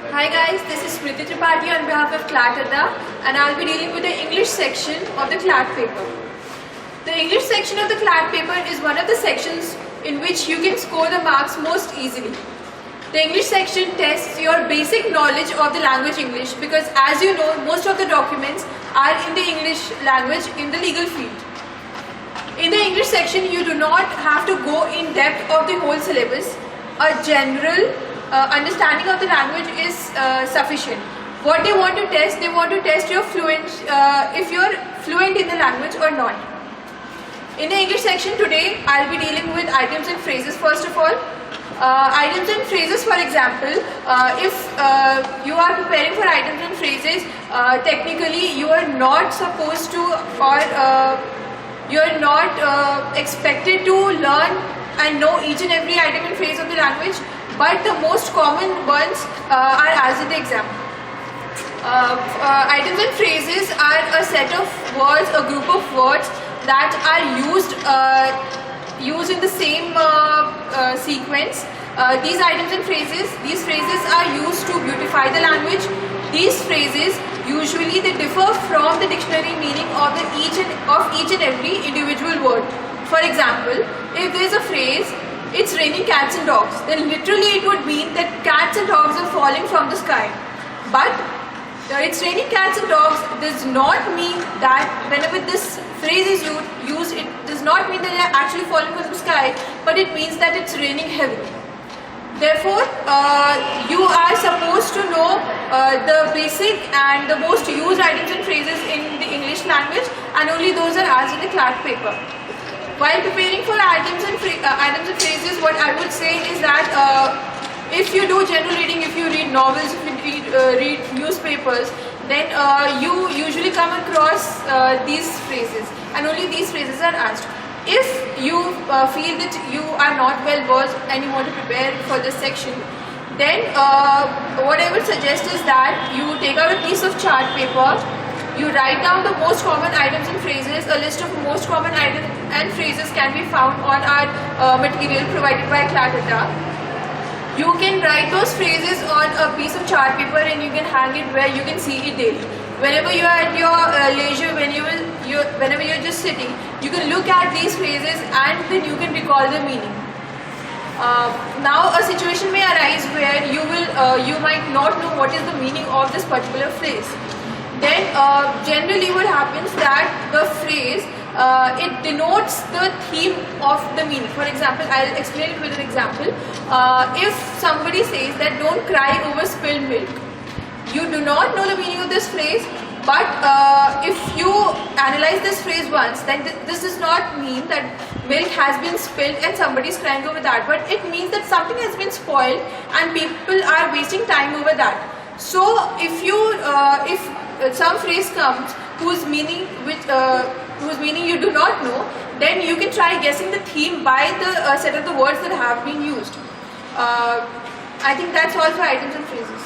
Hi guys, this is Smriti Tripathi on behalf of CLAT and I'll be dealing with the English section of the CLAT paper. The English section of the CLAT paper is one of the sections in which you can score the marks most easily. The English section tests your basic knowledge of the language English because, as you know, most of the documents are in the English language in the legal field. In the English section, you do not have to go in depth of the whole syllabus. A general understanding of the language is sufficient. What they want to test your if you're fluent in the language or not. In the English section today, I'll be dealing with items and phrases first of all. Items and phrases, for example, if you are preparing for items and phrases, technically you are not supposed to or you are not expected to learn and know each and every item and phrase of the language, but the most common ones are as in the exam. Items and phrases are a set of words, a group of words that are used in the same sequence. These items and phrases, these phrases are used to beautify the language. These phrases usually they differ from the dictionary meaning of each and every individual word. For example, if there is a phrase, "It's raining cats and dogs," then literally it would mean that cats and dogs are falling from the sky. But "It's raining cats and dogs" does not mean that whenever this phrase is used, it does not mean that they are actually falling from the sky, but it means that it's raining heavily. Therefore, you are supposed to know the basic and the most used items and phrases in the English language, and only those are asked in the CLAT paper. While preparing for items and phrases, what I would say is that if you do general reading, if you read novels, if you read newspapers, then you usually come across these phrases, and only these phrases are asked. If you feel that you are not well versed and you want to prepare for this section, then what I would suggest is that you take out a piece of chart paper, you write down the most common items and phrases. A list of most common items and phrases can be found on our material provided by CLAT. You can write those phrases on a piece of chart paper and you can hang it where you can see it daily. Whenever you are at your leisure, whenever you're just sitting, you can look at these phrases and then you can recall the meaning. Now a situation may arise where you might not know what is the meaning of this particular phrase. Then generally what happens that the phrase it denotes the theme of the meaning. For example, I'll explain it with an example. If somebody says that "Don't cry over spilled milk," you do not know the meaning of this phrase, but if you analyze this phrase once, then this does not mean that milk has been spilled and somebody is crying over that, but it means that something has been spoiled and people are wasting time over that. So if some phrase comes whose meaning you do not know, then you can try guessing the theme by the set of the words that have been used. I think that's all for items and phrases.